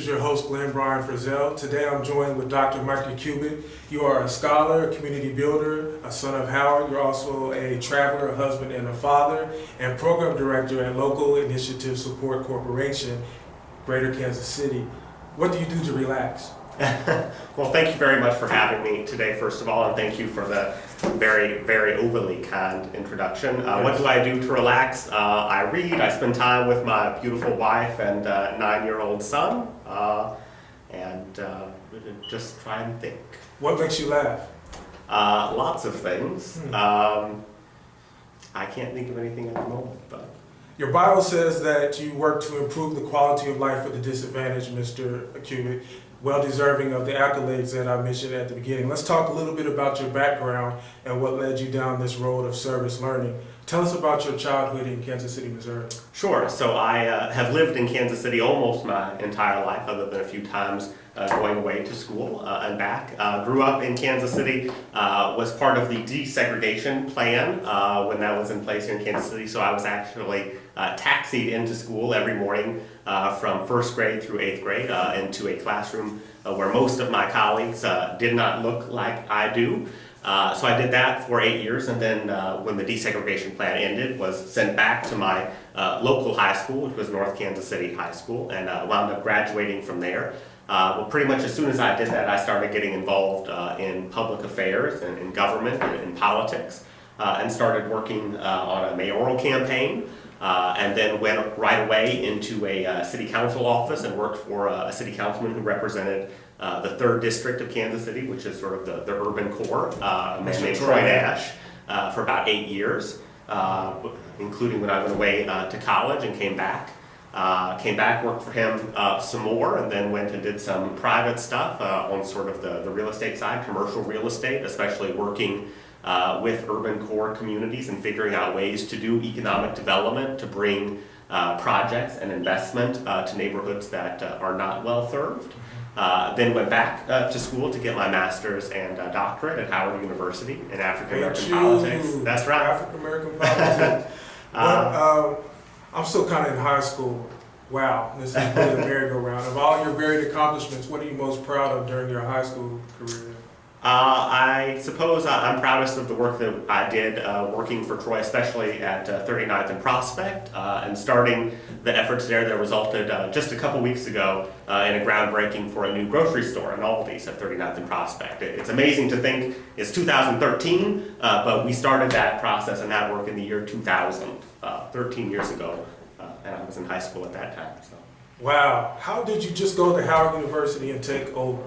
is your host, Glenn Brian Frizzell. Today I'm joined with Dr. Micah Kubic. You are a scholar, a community builder, a son of Howard. You're also a traveler, a husband, and a father, and program director at Local Initiative Support Corporation, Greater Kansas City. What do you do to relax? Well, thank you very much for having me today, first of all, and thank you for the very, very overly kind introduction. Yes. What do I do to relax? I read, I spend time with my beautiful wife and 9-year-old son, and just try and think. What makes you laugh? Lots of things. I can't think of anything at the moment, but... Your Bible says that you work to improve the quality of life for the disadvantaged, Mr. Kubic, well deserving of the accolades that I mentioned at the beginning. Let's talk a little bit about your background and what led you down this road of service learning. Tell us about your childhood in Kansas City, Missouri. Sure. So I have lived in Kansas City almost my entire life, other than a few times going away to school and back. Grew up in Kansas City, was part of the desegregation plan when that was in place here in Kansas City. So I was actually taxied into school every morning from first grade through 8th grade into a classroom where most of my colleagues did not look like I do. So I did that for 8 years, and then when the desegregation plan ended, was sent back to my local high school, which was North Kansas City High School, and wound up graduating from there. Well, pretty much as soon as I did that, I started getting involved in public affairs and in government and in politics, and started working on a mayoral campaign, and then went right away into a city council office and worked for a city councilman who represented the 3rd District of Kansas City, which is sort of the urban core, a man named Troy Nash, for about 8 years, including when I went away to college and came back. Worked for him some more, and then went and did some private stuff on sort of the real estate side, commercial real estate, especially working with urban core communities and figuring out ways to do economic development to bring projects and investment to neighborhoods that are not well served. Then went back to school to get my master's and doctorate at Howard University in African American politics. That's right. African American politics. I'm still kind of in high school. Wow, this is really a merry-go-round. Of all your varied accomplishments, what are you most proud of during your high school career? I suppose I'm proudest of the work that I did working for Troy, especially at 39th and Prospect, and starting the efforts there that resulted just a couple weeks ago in a groundbreaking for a new grocery store in Aldi's at 39th and Prospect. It's amazing to think it's 2013, but we started that process and that work in the year 2000, 13 years ago, and I was in high school at that time. So. Wow, how did you just go to Howard University and take over?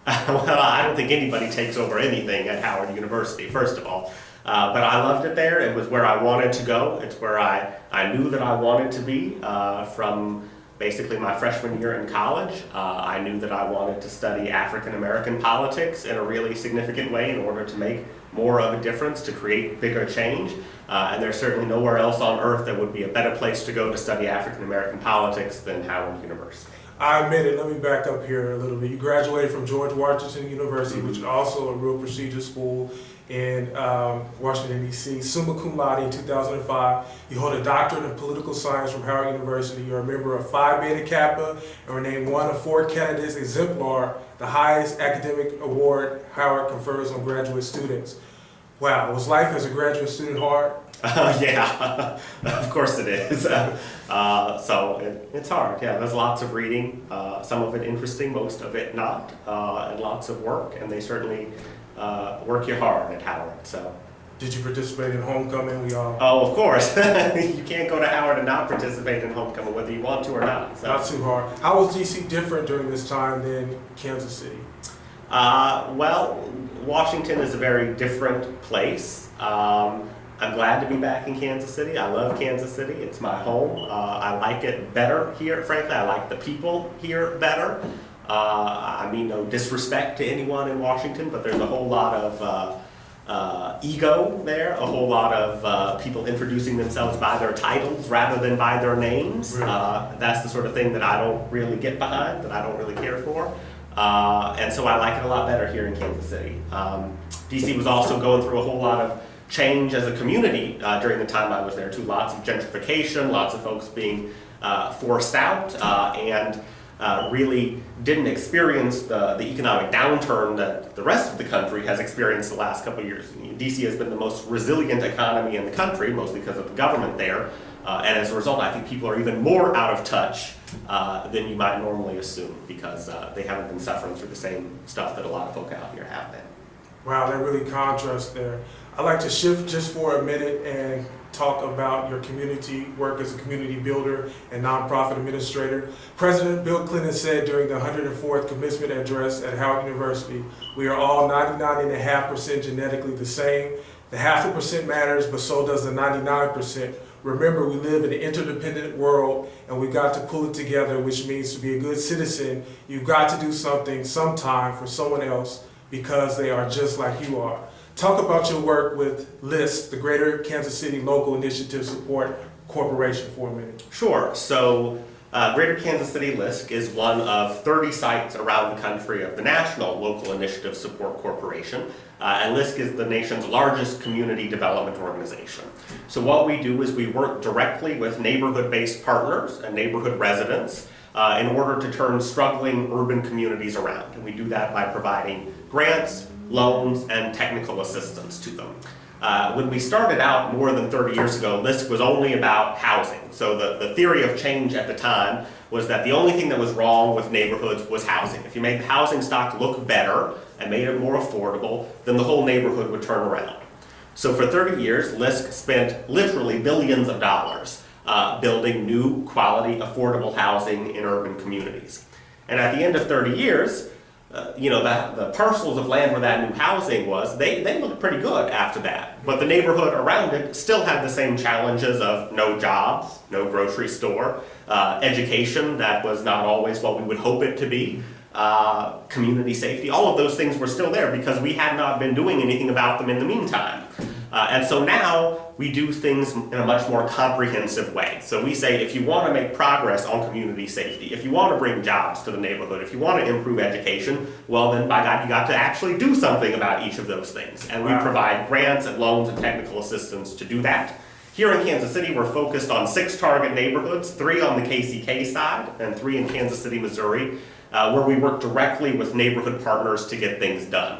Well, I don't think anybody takes over anything at Howard University, first of all. But I loved it there. It was where I wanted to go. It's where I knew that I wanted to be from basically my freshman year in college. I knew that I wanted to study African American politics in a really significant way in order to make more of a difference, to create bigger change. And there's certainly nowhere else on earth that would be a better place to go to study African American politics than Howard University. I admit it. Let me back up here a little bit. You graduated from George Washington University, which is also a real prestigious school in Washington, D.C. Summa cum laude in 2005. You hold a doctorate in political science from Howard University. You're a member of Phi Beta Kappa and were named one of 4 candidates exemplar, the highest academic award Howard confers on graduate students. Wow, was life as a graduate student hard? Yeah, of course it is. So it's hard. Yeah, there's lots of reading, some of it interesting, most of it not, and lots of work, and they certainly work you hard at Howard. So. Did you participate in homecoming? Oh, of course. You can't go to Howard and not participate in homecoming, whether you want to or not. So. Not too hard. How was DC different during this time than Kansas City? Well, Washington is a very different place. I'm glad to be back in Kansas City. I love Kansas City. It's my home. I like it better here, frankly. I like the people here better. I mean no disrespect to anyone in Washington, but there's a whole lot of ego there, a whole lot of people introducing themselves by their titles rather than by their names. Really? That's the sort of thing that I don't really get behind, that I don't really care for. And so I like it a lot better here in Kansas City. DC was also going through a whole lot of change as a community during the time I was there too. Lots of gentrification, lots of folks being forced out, and really didn't experience the economic downturn that the rest of the country has experienced the last couple of years. DC has been the most resilient economy in the country, mostly because of the government there. And as a result, I think people are even more out of touch than you might normally assume, because they haven't been suffering through the same stuff that a lot of folk out here have been. Wow, that really contrasts there. I'd like to shift just for a minute and talk about your community work as a community builder and nonprofit administrator. President Bill Clinton said during the 104th commencement address at Howard University, "We are all 99.5% genetically the same. The 0.5% matters, but so does the 99%. Remember, we live in an interdependent world, and we got to pull it together, which means to be a good citizen, you've got to do something sometime for someone else because they are just like you are." Talk about your work with LISC, the Greater Kansas City Local Initiative Support Corporation, for a minute. Sure. So Greater Kansas City LISC is one of 30 sites around the country of the National Local Initiative Support Corporation. And LISC is the nation's largest community development organization. So what we do is we work directly with neighborhood-based partners and neighborhood residents in order to turn struggling urban communities around. And we do that by providing grants, loans, and technical assistance to them. When we started out more than 30 years ago, LISC was only about housing. So the theory of change at the time was that the only thing that was wrong with neighborhoods was housing. If you made the housing stock look better and made it more affordable, then the whole neighborhood would turn around. So for 30 years, LISC spent literally billions of dollars building new, quality, affordable housing in urban communities. And at the end of 30 years, the parcels of land where that new housing was, they looked pretty good after that. But the neighborhood around it still had the same challenges of no jobs, no grocery store, education that was not always what we would hope it to be, community safety. All of those things were still there because we had not been doing anything about them in the meantime. And so now we do things in a much more comprehensive way. So we say, if you want to make progress on community safety, if you want to bring jobs to the neighborhood, if you want to improve education, well then by God, you got to actually do something about each of those things. And we provide grants and loans and technical assistance to do that. Here in Kansas City, we're focused on 6 target neighborhoods, 3 on the KCK side and 3 in Kansas City, Missouri, where we work directly with neighborhood partners to get things done.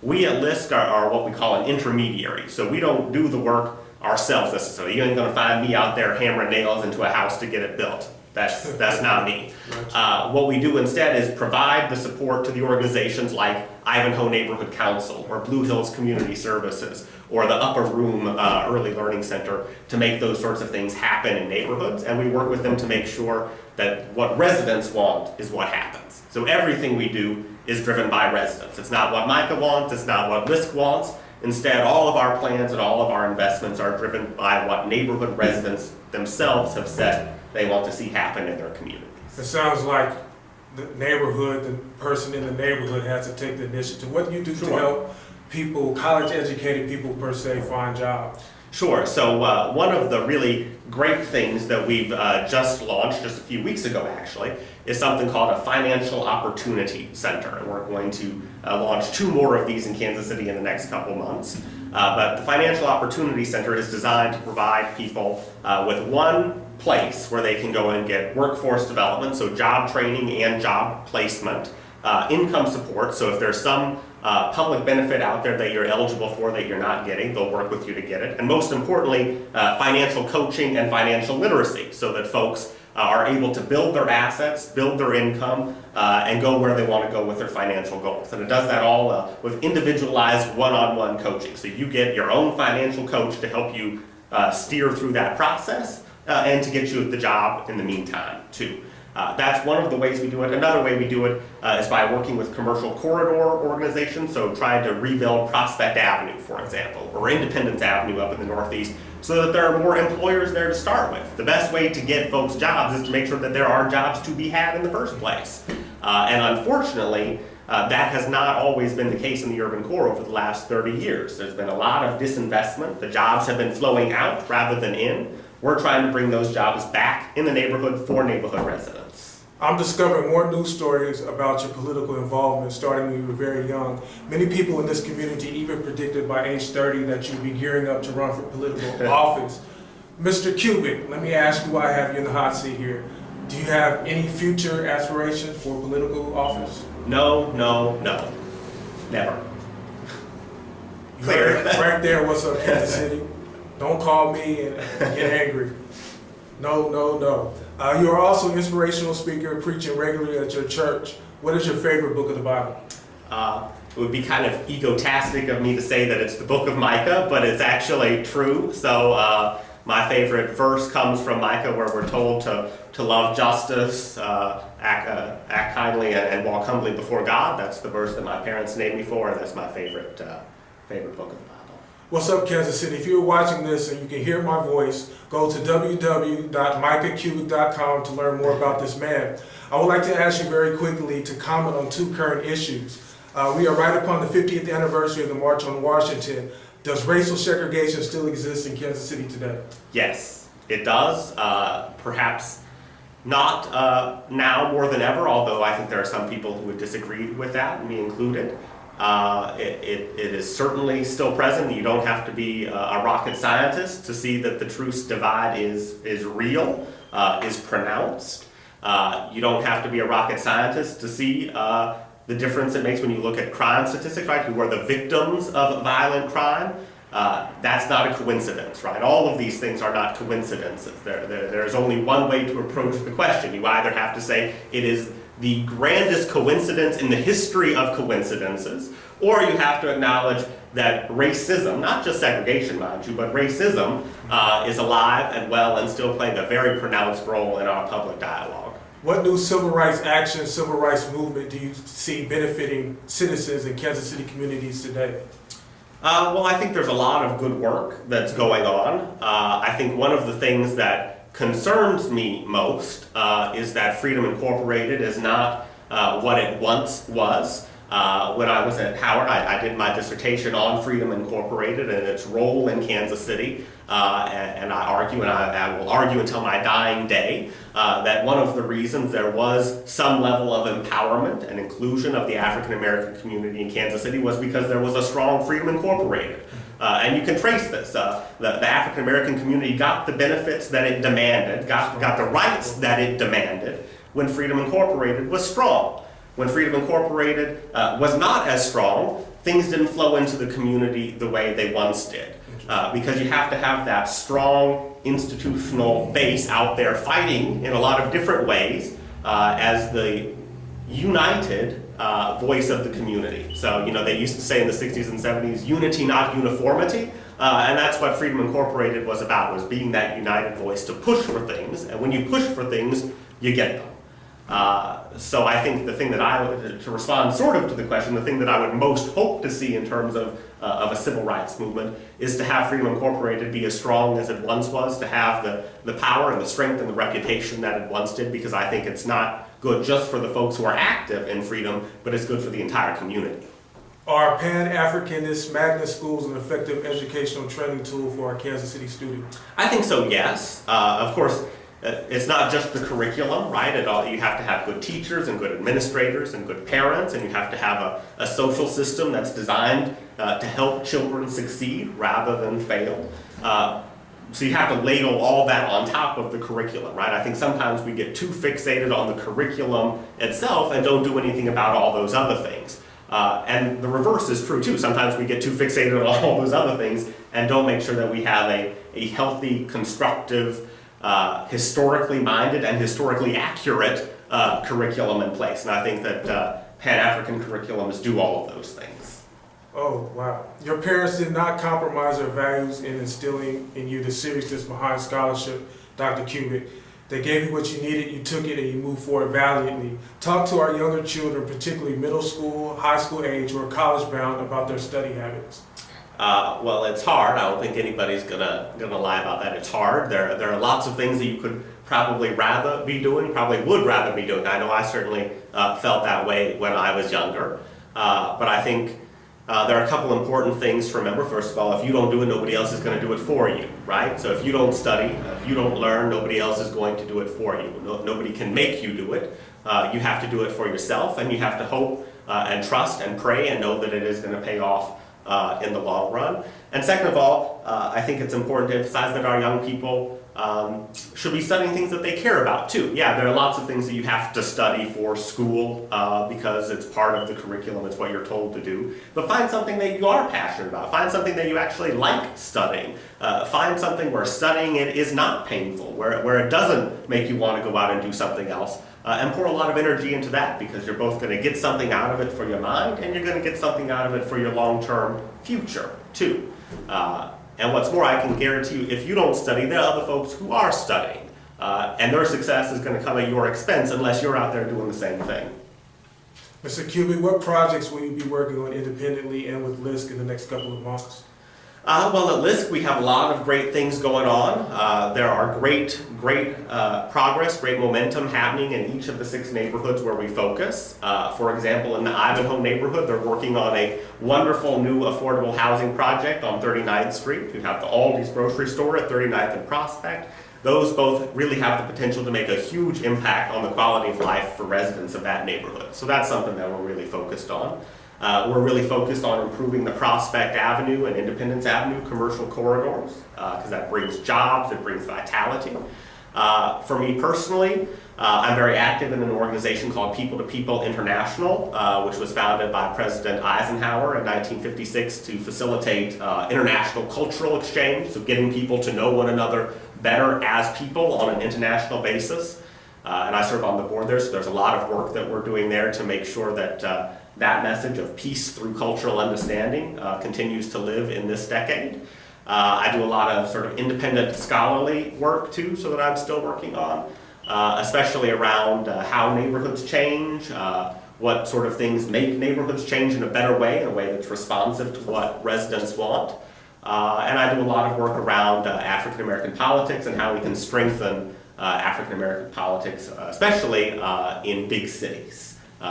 We at LISC are what we call an intermediary, so we don't do the work ourselves necessarily. You ain't gonna find me out there hammering nails into a house to get it built. That's not me. What we do instead is provide the support to the organizations like Ivanhoe Neighborhood Council or Blue Hills Community Services or the Upper Room Early Learning Center to make those sorts of things happen in neighborhoods, and we work with them to make sure that what residents want is what happens. So everything we do is driven by residents. It's not what Micah wants, it's not what LISC wants. Instead, all of our plans and all of our investments are driven by what neighborhood residents themselves have said they want to see happen in their communities. It sounds like the neighborhood, the person in the neighborhood has to take the initiative. What do you do to help people, college-educated people per se, find jobs? Sure. So one of the really great things that we've just launched just a few weeks ago, actually, is something called a Financial Opportunity Center. And we're going to launch 2 more of these in Kansas City in the next couple months. But the Financial Opportunity Center is designed to provide people with one place where they can go and get workforce development, so job training and job placement, income support, so if there's some public benefit out there that you're eligible for that you're not getting, they'll work with you to get it, and most importantly, financial coaching and financial literacy, so that folks are able to build their assets, build their income, and go where they want to go with their financial goals. And it does that all with individualized one-on-one coaching, so you get your own financial coach to help you steer through that process and to get you the job in the meantime, too. That's one of the ways we do it. Another way we do it is by working with commercial corridor organizations, so trying to rebuild Prospect Avenue, for example, or Independence Avenue up in the Northeast, so that there are more employers there to start with. The best way to get folks jobs is to make sure that there are jobs to be had in the first place. And unfortunately, that has not always been the case in the urban core over the last 30 years. There's been a lot of disinvestment. The jobs have been flowing out rather than in. We're trying to bring those jobs back in the neighborhood for neighborhood residents. I'm discovering more news stories about your political involvement starting when you were very young. Many people in this community even predicted by age 30 that you'd be gearing up to run for political office. Mr. Kubic, let me ask you why I have you in the hot seat here. Do you have any future aspirations for political office? No, no, no. Never. You heard it right there, what's up, Kansas City? Don't call me and get angry. No, no, no. You are also an inspirational speaker, preaching regularly at your church. What is your favorite book of the Bible? It would be kind of egotastic of me to say that it's the book of Micah, but it's actually true. So my favorite verse comes from Micah, where we're told to love justice, act kindly, and walk humbly before God. That's the verse that my parents named me for, and that's my favorite book of the Bible. What's up, Kansas City? If you're watching this and you can hear my voice, go to www.micahkubic.com to learn more about this man. I would like to ask you very quickly to comment on two current issues. We are right upon the 50th anniversary of the March on Washington. Does racial segregation still exist in Kansas City today? Yes, it does. Perhaps not now more than ever, although I think there are some people who would disagree with that, me included. It is certainly still present. You don't have to be a rocket scientist to see that the truth divide is real, is pronounced. You don't have to be a rocket scientist to see the difference it makes when you look at crime statistics, right? Who are the victims of violent crime? That's not a coincidence, right? All of these things are not coincidences. There's only one way to approach the question. You either have to say it is the grandest coincidence in the history of coincidences, or you have to acknowledge that racism, not just segregation, mind you, but racism is alive and well and still playing a very pronounced role in our public dialogue. What new civil rights action, civil rights movement do you see benefiting citizens in Kansas City communities today? Well, I think there's a lot of good work that's going on. I think one of the things that concerns me most is that Freedom Incorporated is not what it once was. When I was at Howard, I did my dissertation on Freedom Incorporated and its role in Kansas City. And I argue, and I will argue until my dying day, that one of the reasons there was some level of empowerment and inclusion of the African American community in Kansas City was because there was a strong Freedom Incorporated. And you can trace this. The African American community got the benefits that it demanded, got the rights that it demanded when Freedom Incorporated was strong. When Freedom Incorporated was not as strong, things didn't flow into the community the way they once did. Because you have to have that strong institutional base out there fighting in a lot of different ways as the united voice of the community. So, they used to say in the 60s and 70s, unity, not uniformity. And that's what Freedom Incorporated was about, was being that united voice to push for things. And when you push for things, you get them. So I think the thing that to respond sort of to the question, the thing that I would most hope to see in terms of a civil rights movement is to have Freedom Incorporated be as strong as it once was, to have the power and the strength and the reputation that it once did, because I think it's not good just for the folks who are active in freedom, but it's good for the entire community. Are Pan-Africanist magnet schools an effective educational training tool for our Kansas City students? I think so, yes. Of course, it's not just the curriculum, right? You have to have good teachers and good administrators and good parents, and you have to have a social system that's designed to help children succeed rather than fail. So you have to ladle all that on top of the curriculum, right? I think sometimes we get too fixated on the curriculum itself and don't do anything about all those other things. And the reverse is true too. Sometimes we get too fixated on all those other things and don't make sure that we have a healthy, constructive, historically minded and historically accurate curriculum in place. And I think that Pan-African curriculums do all of those things. Oh, wow. Your parents did not compromise their values in instilling in you the seriousness behind scholarship, Dr. Kubic. They gave you what you needed, you took it, and you moved forward valiantly. Talk to our younger children, particularly middle school, high school age, or college bound, about their study habits. Well, it's hard. I don't think anybody's gonna lie about that. It's hard. There are lots of things that you could probably rather be doing, probably would rather be doing. I know I certainly felt that way when I was younger. But I think there are a couple important things to remember. First of all, if you don't do it, nobody else is going to do it for you, right? So if you don't study, if you don't learn, nobody else is going to do it for you. Nobody can make you do it. You have to do it for yourself, and you have to hope and trust and pray and know that it is going to pay off in the long run. And second of all, I think it's important to emphasize that our young people should be studying things that they care about too. Yeah, there are lots of things that you have to study for school because it's part of the curriculum, it's what you're told to do. But find something that you are passionate about. Find something that you actually like studying. Find something where studying it is not painful, where it doesn't make you want to go out and do something else. And pour a lot of energy into that, because you're both going to get something out of it for your mind, and you're going to get something out of it for your long-term future too. And what's more, I can guarantee you, if you don't study, there are other folks who are studying. And their success is going to come at your expense unless you're out there doing the same thing. Mr. Kubic, what projects will you be working on independently and with LISC in the next couple of months? Well, at LISC, we have a lot of great things going on. There are great progress, great momentum happening in each of the 6 neighborhoods where we focus. For example, in the Ivanhoe neighborhood, they're working on a wonderful new affordable housing project on 39th Street. You have the Aldi's grocery store at 39th and Prospect. Those both really have the potential to make a huge impact on the quality of life for residents of that neighborhood. So that's something that we're really focused on. We're really focused on improving the Prospect Avenue and Independence Avenue commercial corridors because that brings jobs, it brings vitality. For me personally, I'm very active in an organization called People to People International, which was founded by President Eisenhower in 1956 to facilitate international cultural exchange, so getting people to know one another better as people on an international basis. And I serve on the board there, so there's a lot of work that we're doing there to make sure that that message of peace through cultural understanding continues to live in this decade. I do a lot of sort of independent scholarly work too, so that I'm still working on, especially around how neighborhoods change, what sort of things make neighborhoods change in a better way, in a way that's responsive to what residents want. And I do a lot of work around African American politics and how we can strengthen African American politics, especially in big cities.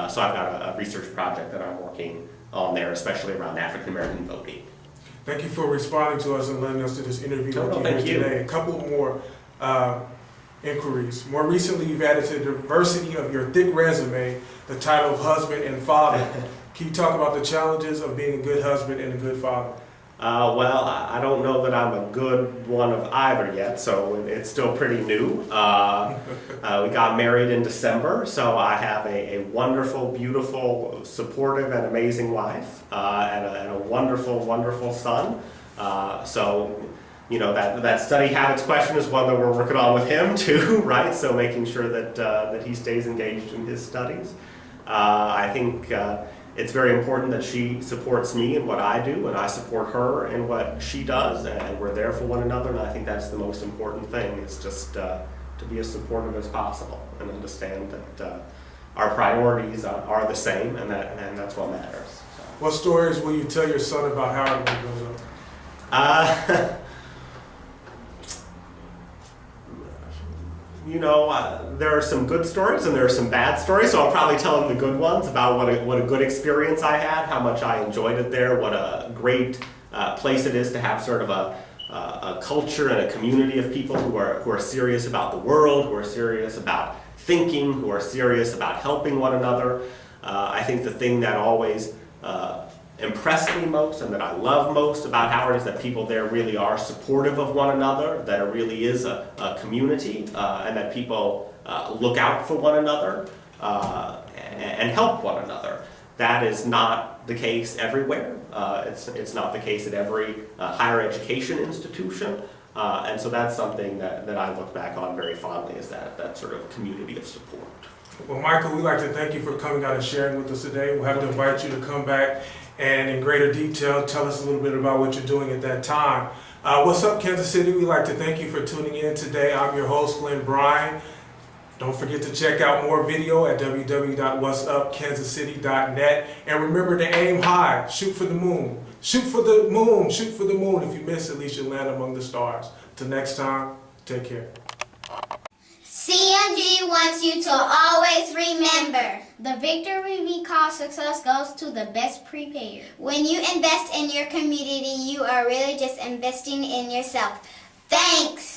So I've got a research project that I'm working on there, especially around African American voting. Thank you for responding to us and letting us do this interview with you thank here you. today. A couple more inquiries. More recently, you've added to the diversity of your thick resume the title of husband and father. Can you talk about the challenges of being a good husband and a good father? Well, I don't know that I'm a good one of either yet, so it's still pretty new. We got married in December, so I have a wonderful, beautiful, supportive, and amazing wife, and a wonderful, wonderful son. So, you know, that study habits question is one that we're working on with him too, right? So making sure that he stays engaged in his studies. I think it's very important that she supports me in what I do, and I support her in what she does, and we're there for one another, and I think that's the most important thing, is just to be as supportive as possible and understand that our priorities are the same, and that's what matters. So. What stories will you tell your son about Howard when he grows up? You know, there are some good stories and there are some bad stories, so I'll probably tell him the good ones about what a good experience I had, how much I enjoyed it there, what a great place it is to have sort of a culture and a community of people who are serious about the world, who are serious about thinking, who are serious about helping one another. I think the thing that always impressed me most and that I love most about Howard is that people there really are supportive of one another, that it really is a community, and that people look out for one another and help one another. That is not the case everywhere. It's not the case at every higher education institution. And so that's something that I look back on very fondly, is that sort of community of support. Well, Michael, we'd like to thank you for coming out and sharing with us today. We'll have to invite you to come back and in greater detail tell us a little bit about what you're doing at that time. What's up, Kansas City? We'd like to thank you for tuning in today. I'm your host, Glenn Bryan. Don't forget to check out more video at www.whatsupkansascity.net. And remember to aim high, shoot for the moon. Shoot for the moon, shoot for the moon. If you miss, at least you'll land among the stars. Till next time, take care. CMG wants you to always remember, the victory we call success goes to the best prepared. When you invest in your community, you are really just investing in yourself. Thanks.